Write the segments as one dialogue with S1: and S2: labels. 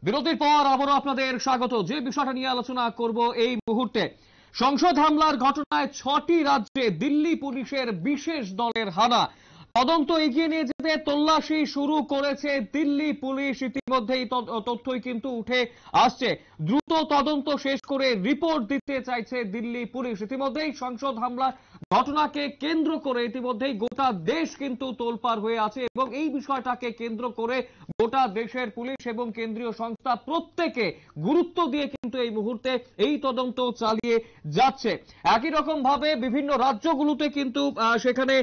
S1: বিরতির পর আবারও আপনাদের স্বাগত। যে বিষয়টা নিয়ে আলোচনা করব এই মুহূর্তে, সংসদ হামলার ঘটনায় 6টি রাজ্যে দিল্লি পুলিশের বিশেষ দলের হানা। তদন্ত এগিয়ে নিয়ে যেতে তল্লাশি শুরু করেছে দিল্লি পুলিশ। ইতিমধ্যেই তথ্যই কিন্তু উঠে আসছে। দ্রুত তদন্ত শেষ করে রিপোর্ট দিতে চাইছে দিল্লি পুলিশ। ইতিমধ্যেই সংসদ হামলার ঘটনাকে কেন্দ্র করে ইতিমধ্যেই গোটা দেশ কিন্তু তোলপাড় হয়ে আছে এবং এই বিষয়টাকে কেন্দ্র করে গোটা দেশের পুলিশ এবং কেন্দ্রীয় সংস্থা প্রত্যেকে গুরুত্ব দিয়ে কিন্তু এই মুহূর্তে এই তদন্ত চালিয়ে যাচ্ছে। একই রকম ভাবে বিভিন্ন রাজ্যগুলোতে কিন্তু সেখানে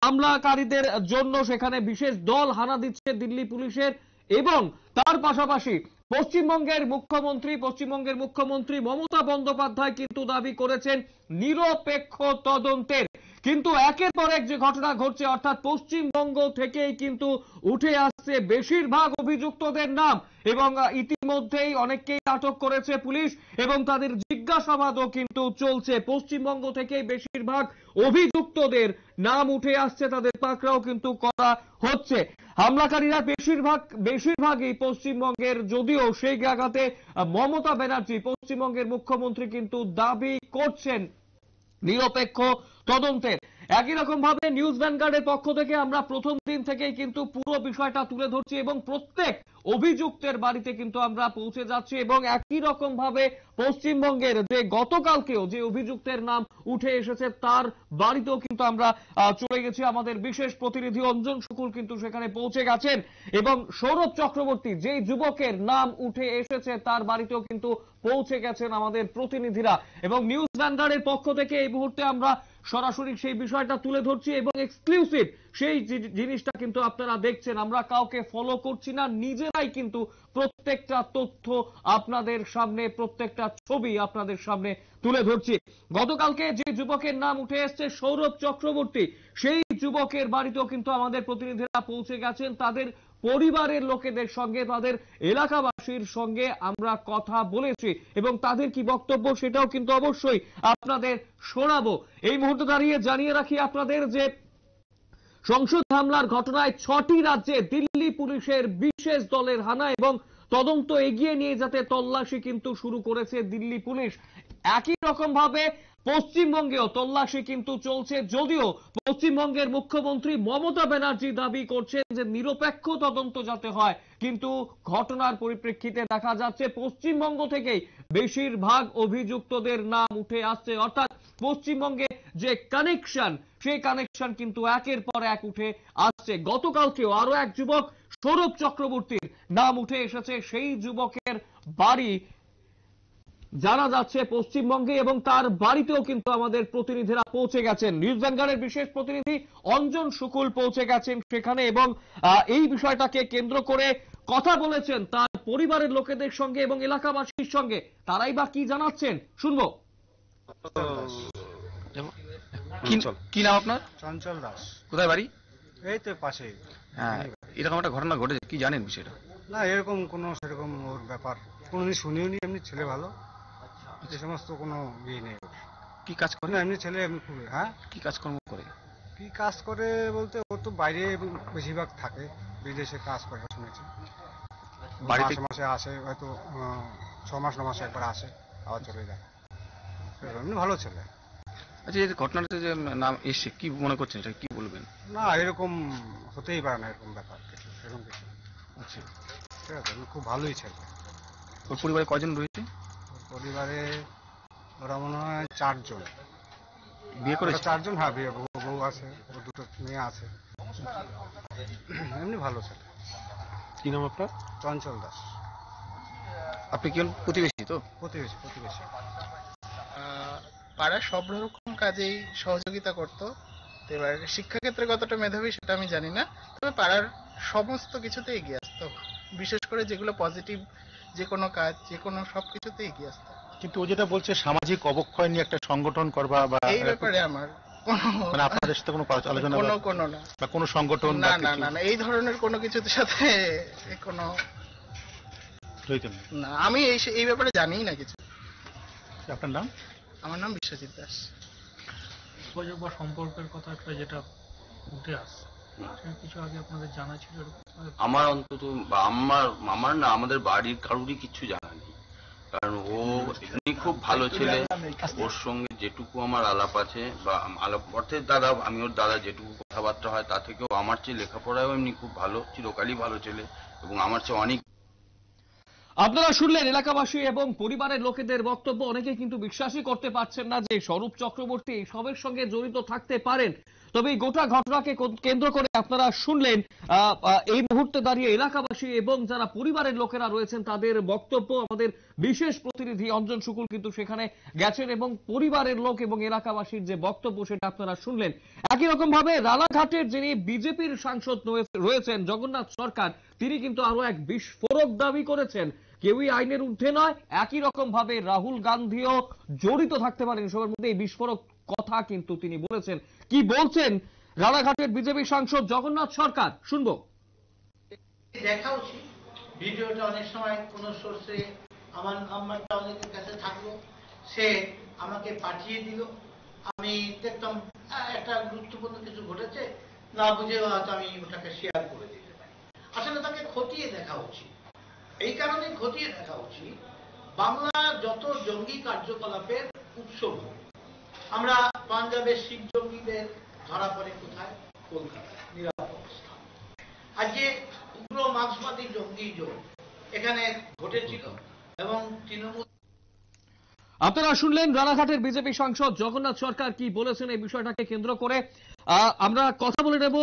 S1: হামলাকারীদের জন্য সেখানে বিশেষ দল হানা দিচ্ছে দিল্লি পুলিশের। এবং তার পাশাপাশি পশ্চিমবঙ্গের মুখ্যমন্ত্রী মমতা বন্দ্যোপাধ্যায় কিন্তু দাবি করেছেন নিরপেক্ষ তদন্তের। কিন্তু একের পর এক যে ঘটনা ঘটছে, অর্থাৎ পশ্চিমবঙ্গ থেকেই কিন্তু উঠে আসছে বেশিরভাগ অভিযুক্তদের নাম এবং ইতিমধ্যেই অনেককেই আটক করেছে পুলিশ এবং তাদের জিজ্ঞাসাবাদও কিন্তু চলছে। পশ্চিমবঙ্গ থেকেই বেশিরভাগ অভিযুক্তদের নাম উঠে আসছে, তাদের পাকড়াও কিন্তু করা হচ্ছে। হামলাকারীরা বেশিরভাগই পশ্চিমবঙ্গের, যদিও সেই জায়গাতে মমতা ব্যানার্জি পশ্চিমবঙ্গের মুখ্যমন্ত্রী কিন্তু দাবি করছেন নিরপেক্ষ তদন্তের। একই রকম ভাবে নিউজ ভ্যানগার্ডের পক্ষ থেকে আমরা প্রথম দিন থেকেই কিন্তু পুরো বিষয়টা তুলে ধরছি এবং প্রত্যেক অভিযুক্তের বাড়িতে কিন্তু আমরা পৌঁছে যাচ্ছি এবং একই রকম ভাবে পশ্চিমবঙ্গের যে গতকালকেও যে অভিযুক্তের নাম উঠে এসেছে তার বাড়িতেও কিন্তু আমরা চলে গেছি। আমাদের বিশেষ প্রতিনিধি অঞ্জন শুকুল কিন্তু সেখানে পৌঁছে গেছেন এবং সৌরভ চক্রবর্তী যে যুবকের নাম উঠে এসেছে তার বাড়িতেও কিন্তু পৌঁছে গেছেন আমাদের প্রতিনিধিরা। এবং নিউজ ভ্যানগার্ডের পক্ষ থেকে এই মুহূর্তে আমরা সরাসরি সেই বিষয়টা তুলে ধরছি এবং এক্সক্লুসিভ সেই জিনিসটা কিন্তু আপনারা দেখছেন। আমরা কাউকে ফলো করছি না, নিজেরাই কিন্তু প্রত্যেকটা তথ্য আপনাদের সামনে, প্রত্যেকটা ছবি আপনাদের সামনে তুলে ধরছি। গতকালকে যে যুবকের নাম উঠে এসছে সৌরভ চক্রবর্তী, সেই যুবকের বাড়িতেও কিন্তু আমাদের প্রতিনিধিরা পৌঁছে গেছেন। তাদের পরিবারের লোকেদের সঙ্গে, তাদের এলাকাবাসীর সঙ্গে আমরা কথা বলেছি এবং তাদের কি বক্তব্য সেটাও কিন্তু অবশ্যই আপনাদের শোনাবো। এই মুহূর্তে দাঁড়িয়ে জানিয়ে রাখি আপনাদের যে সংসদ হামলার ঘটনায় 6টি রাজ্যে দিল্লি পুলিশের বিশেষ দলের হানা এবং তদন্ত এগিয়ে নিয়ে যেতে তল্লাশি কিন্তু শুরু করেছে দিল্লি পুলিশ। একই রকম ভাবে পশ্চিমবঙ্গেও তল্লাশি কিন্তু চলছে, যদিও পশ্চিমবঙ্গের মুখ্যমন্ত্রী মমতা ব্যানার্জি দাবি করছেন যে নিরপেক্ষ তদন্ত যাতে হয়। কিন্তু ঘটনার পরিপ্রেক্ষিতে দেখা যাচ্ছে পশ্চিমবঙ্গ থেকেই বেশিরভাগ অভিযুক্তদের নাম উঠে আসছে, অর্থাৎ পশ্চিমবঙ্গে যে কানেকশন, সেই কানেকশন কিন্তু একের পর এক উঠে আসছে। গতকালকেও আরো এক যুবক সৌরভ চক্রবর্তীর নাম উঠে এসেছে। সেই যুবকের বাড়ি জানা যাচ্ছে পশ্চিমবঙ্গে এবং তার বাড়িতেও কিন্তু আমাদের প্রতিনিধিরা পৌঁছে গেছেন। নিউজ ভ্যানগার্ডের বিশেষ প্রতিনিধি অঞ্জন শুকুল পৌঁছে গেছেন সেখানে এবং এই বিষয়টাকে কেন্দ্র করে কথা বলেছেন তার পরিবারের লোকেদের সঙ্গে এবং এলাকাবাসীর সঙ্গে। তারাই বা কি জানাচ্ছেন শুনবো।
S2: কি নাম আপনার?
S3: চঞ্চল দাস।
S2: কোথায় বাড়ি?
S3: এই তো পাশেই।
S2: হ্যাঁ, এরকম একটা ঘটনা ঘটেছে, কি জানেন বিষয়টা?
S3: না, এরকম কোনো সেরকম ওর ব্যাপার কোনোদিন শুনিও নি। এমনি ছেলে ভালো, যে সমস্ত কোনো ইয়ে নেই।
S2: কি কাজ করে?
S3: না, এমনি ছেলে এমনি খুবই। হ্যাঁ,
S2: কি কাজকর্ম করে?
S3: কি কাজ করে বলতে ও তো বাইরে বেশিরভাগ থাকে, বিদেশে কাজ করে শুনেছি।
S2: বাড়িতে
S3: মাসে মাসে আসে, হয়তো 6 মাস 9 মাসে একবার আসে, আবার চলে যায়। এমনি ভালো ছেলে।
S2: আচ্ছা, এই ঘটনাটা যে নাম এসে কি মনে করছেন, এটা কি বলবেন?
S3: না, এরকম হতেই পারে না, এরকম ব্যাপার কিছু, এরকম কিছু।
S2: আচ্ছা,
S3: ঠিক আছে, খুব ভালোই ছেলে।
S2: ওর পরিবারে কয়জন রয়েছে?
S3: পরিবারে ওরা মনে হয় 4 জন।
S2: বিয়ে করেছে?
S3: 4 জন, হ্যাঁ, বিয়ে, বউ আছে, ওর 2টো মেয়ে আছে। এমনি ভালো ছেলে।
S2: কি নাম আপনার?
S3: চঞ্চল দাস।
S2: আপনি কি প্রতিবেশী? তো
S3: প্রতিবেশী।
S4: পাড়ার সব রকম কাজেই সহযোগিতা করতো। এবার শিক্ষাক্ষেত্রে কতটা মেধাবী সেটা আমি জানি না, তবে পাড়ার সমস্ত কিছুতে এগিয়ে আসতো, বিশেষ করে যেগুলো পজিটিভ, যে কোনো কাজ, যে কোনো সবকিছুতে এগিয়ে আসতো।
S5: কিন্তু ও যেটা বলছে সামাজিক অবক্ষয় নিয়ে একটা সংগঠন করবা, বা
S4: এই ব্যাপারে আমার
S5: মানে আপনাদের সাথে কোনো আলোচনা
S4: কোনো না,
S5: বা কোনো সংগঠন
S4: না না না, এই ধরনের কোনো কিছুর সাথে কোনো না, আমি এই ব্যাপারে জানিই না কিছু।
S5: আপনার নাম?
S4: আমার নাম বিশ্বজিৎ দাস।
S6: যোগাযোগ বা সম্পর্কের কথা একটা যেটা উঠে আসছে, কিছু আগে আপনাদের জানা ছিল এরকম?
S7: আমার অন্তত বা আমার না, আমাদের বাড়ির কারুরই কিছু জানা নেই। কারণ উনি খুব ভালো ছেলে, ওর সঙ্গে যেটুকু আমার আলাপ আছে বা আলাপ অর্থে দাদা, আমি ওর দাদা, যেটুকু কথাবার্তা হয় তা থেকেও আমার চেয়ে লেখাপড়ায়ও এমনি খুব ভালো, চিরকালই ভালো ছেলে এবং আমার চেয়ে অনেক।
S1: আপনারা শুনলেন এলাকাবাসী এবং পরিবারের লোকেদের বক্তব্য। অনেকে কিন্তু বিশ্বাসই করতে পারছেন না যে স্বরূপ চক্রবর্তী সবের সঙ্গে জড়িত থাকতে পারেন। তবে এই গোটা ঘটনাকে কেন্দ্র করে আপনারা শুনলেন এই মুহূর্তে দাঁড়িয়ে এলাকাবাসী এবং যারা পরিবারের লোকেরা রয়েছেন তাদের বক্তব্য। আমাদের বিশেষ প্রতিনিধি অঞ্জন শুকুল কিন্তু সেখানে গেছেন এবং পরিবারের লোক এবং এলাকাবাসীর যে বক্তব্য সেটা আপনারা শুনলেন। একই রকম ভাবে রানাঘাটের যিনি বিজেপির সাংসদ রয়েছেন জগন্নাথ সরকার, তিনি কিন্তু আরো এক বিস্ফোরক দাবি করেছেন। কেউই আইনের ঊর্ধ্বে নয়, একই রকম ভাবে রাহুল গান্ধীও জড়িত থাকতে পারেন এসবের মধ্যে। এই বিস্ফোরক কথা কিন্তু তিনি বলেছেন। কি বলছেন রানাঘাটের বিজেপি সাংসদ জগন্নাথ সরকার, শুনবো।
S8: দেখা উচিত ভিডিওটা, অনেক সময় কোন সোর্সে আমার নাম্বারটা অনেকের কাছে থাকলো, সে আমাকে পাঠিয়ে দিল, আমি দেখতাম একটা গুরুত্বপূর্ণ কিছু ঘটেছে, না বুঝে হয়তো আমি ওটাকে শেয়ার করে দিতে পারি। আসলে তাকে খতিয়ে দেখা উচিত। এই কারণে খতিয়ে দেখা উচিত, বাংলা যত জঙ্গি কার্যকলাপের উৎস, আমরা পাঞ্জাবের শিখ জঙ্গিদের ধরা পড়ে কোথায়? কলকাতা, নিরাপদ স্থান। আজকে উগ্র মার্ক্সবাদী জঙ্গি জোট এখানে ঘটেছিল এবং তৃণমূল।
S1: আপনারা শুনলেন রানাঘাটের বিজেপি সাংসদ জগন্নাথ সরকার কি বলেছেন এই বিষয়টাকে কেন্দ্র করে। আমরা কথা বলে নেব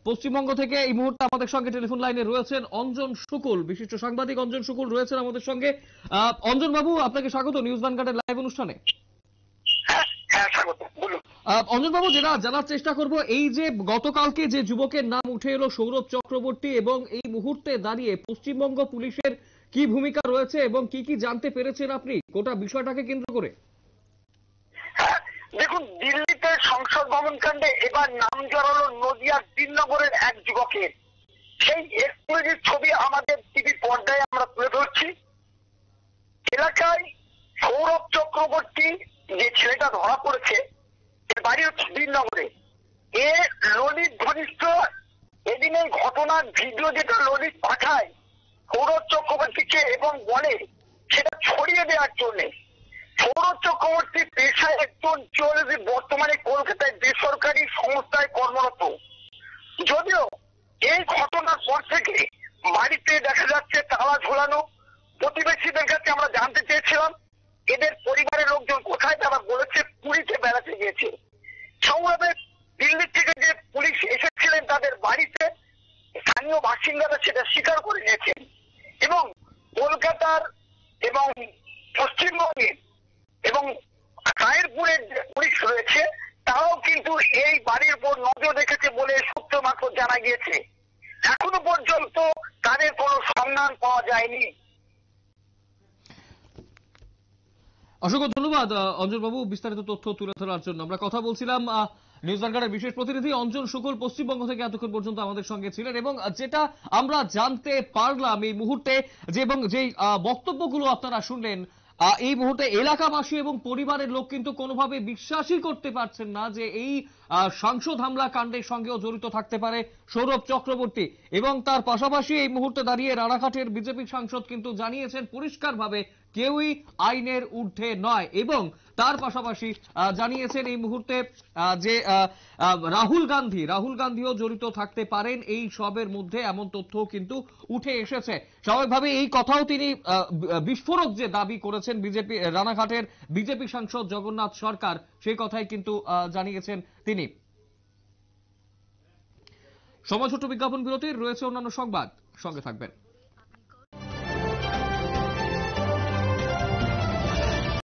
S1: পশ্চিমবঙ্গ থেকে। এই মুহূর্তে আমাদের সঙ্গে টেলিফোন লাইনে রয়েছেন অঞ্জন শুকুল, বিশিষ্ট সাংবাদিক অঞ্জন শুকুল রয়েছেন আমাদের সঙ্গে। অঞ্জন বাবু, আপনাকে স্বাগত নিউজ ভ্যানগার্ডের লাইভ অনুষ্ঠানে। অঞ্জন বাবু, যেটা জানার চেষ্টা করব, এই যে গতকালকে যে যুবকের নাম উঠে এলো সৌরভ চক্রবর্তী, এবং এই মুহূর্তে দাঁড়িয়ে পশ্চিমবঙ্গ পুলিশের কি ভূমিকা রয়েছে এবং কি কি জানতে পেরেছেন আপনি গোটা বিষয়টাকে কেন্দ্র করে?
S9: দেখুন, দিল্লিতে সংসদ ভবন কাণ্ডে এবার নাম জড়ালো নদিয়ার দিননগরের এক যুবকের। সেই এক্সক্লুসিভ ছবি আমাদের টিভি পর্দায় আমরা তুলে ধরছি। এলাকায় সৌরভ চক্রবর্তী যে ছেলেটা ধরা পড়েছে, এর বাড়ি হচ্ছে দিননগরে। এ ললিত ঘনিষ্ঠ। এদিন এই ঘটনার ভিডিও যেটা ললিত পাঠায় সৌরভ চক্রবর্তীকে এবং বলে সেটা ছড়িয়ে দেওয়ার জন্য। সৌরভ চক্রবর্তী পেশায় একজন জুয়েলারি, বর্তমানে কলকাতায় বেসরকারি সংস্থায় কর্মরত। যদিও এই ঘটনার পর থেকে বাড়িতে দেখা যাচ্ছে তালা ঝোলানো। প্রতিবেশীদের কাছে আমরা জানতে চেয়েছিলাম এদের পরিবারের লোকজন কোথায়, তারা বলেছে পুরীতে বেড়াতে গিয়েছে। সংবাদে দিল্লি থেকে যে পুলিশ এসেছিলেন তাদের বাড়িতে, স্থানীয় বাসিন্দারা সেটা স্বীকার করে নিয়েছেন। এবং কলকাতার এবং পশ্চিমবঙ্গের এবং রায়েরপুরের যে পুলিশ রয়েছে তারাও কিন্তু এই বাড়ির উপর নজর রেখেছে বলে সূত্র মাত্র জানা গিয়েছে। এখনো পর্যন্ত তাদের কোনো সন্ধান পাওয়া যায়নি।
S1: অসংখ্য ধন্যবাদ অঞ্জন বাবু বিস্তারিত তথ্য তুলে ধরার জন্য। আমরা কথা বলছিলাম নিউজ ভ্যানগার্ডের বিশেষ প্রতিনিধি অঞ্জন শুকুল পশ্চিমবঙ্গ থেকে এতক্ষণ পর্যন্ত আমাদের সঙ্গে ছিলেন। এবং যেটা আমরা জানতে পারলাম এই মুহূর্তে, যে এবং যেই বক্তব্যগুলো আপনারা শুনলেন, এই মুহূর্তে এলাকাবাসী এবং পরিবারের লোক কিন্তু কোনোভাবে বিশ্বাসই করতে পারছেন না যে এই সাংসদ হামলা কাণ্ডের সঙ্গেও জড়িত থাকতে পারে সৌরভ চক্রবর্তী। এবং তার পাশাপাশি এই মুহূর্তে দাঁড়িয়ে রানাঘাটের বিজেপি সাংসদ কিন্তু জানিয়েছেন পরিষ্কারভাবে কেউই আইনের ঊর্ধ্বে নয়। এবং তার পাশাপাশি জানিয়েছেন এই মুহূর্তে যে রাহুল গান্ধীও জড়িত থাকতে পারেন এই সবের মধ্যে, এমন তথ্য কিন্তু উঠে এসেছে। স্বাভাবিকভাবে এই কথাও তিনি বিস্ফোরক যে দাবি করেছেন বিজেপি রানাঘাটের বিজেপি সাংসদ জগন্নাথ সরকার, সেই কথাই কিন্তু জানিয়েছেন তিনি। সময় ছোট্ট বিজ্ঞাপন বিরতির, রয়েছে অন্যান্য সংবাদ, সঙ্গে থাকবেন।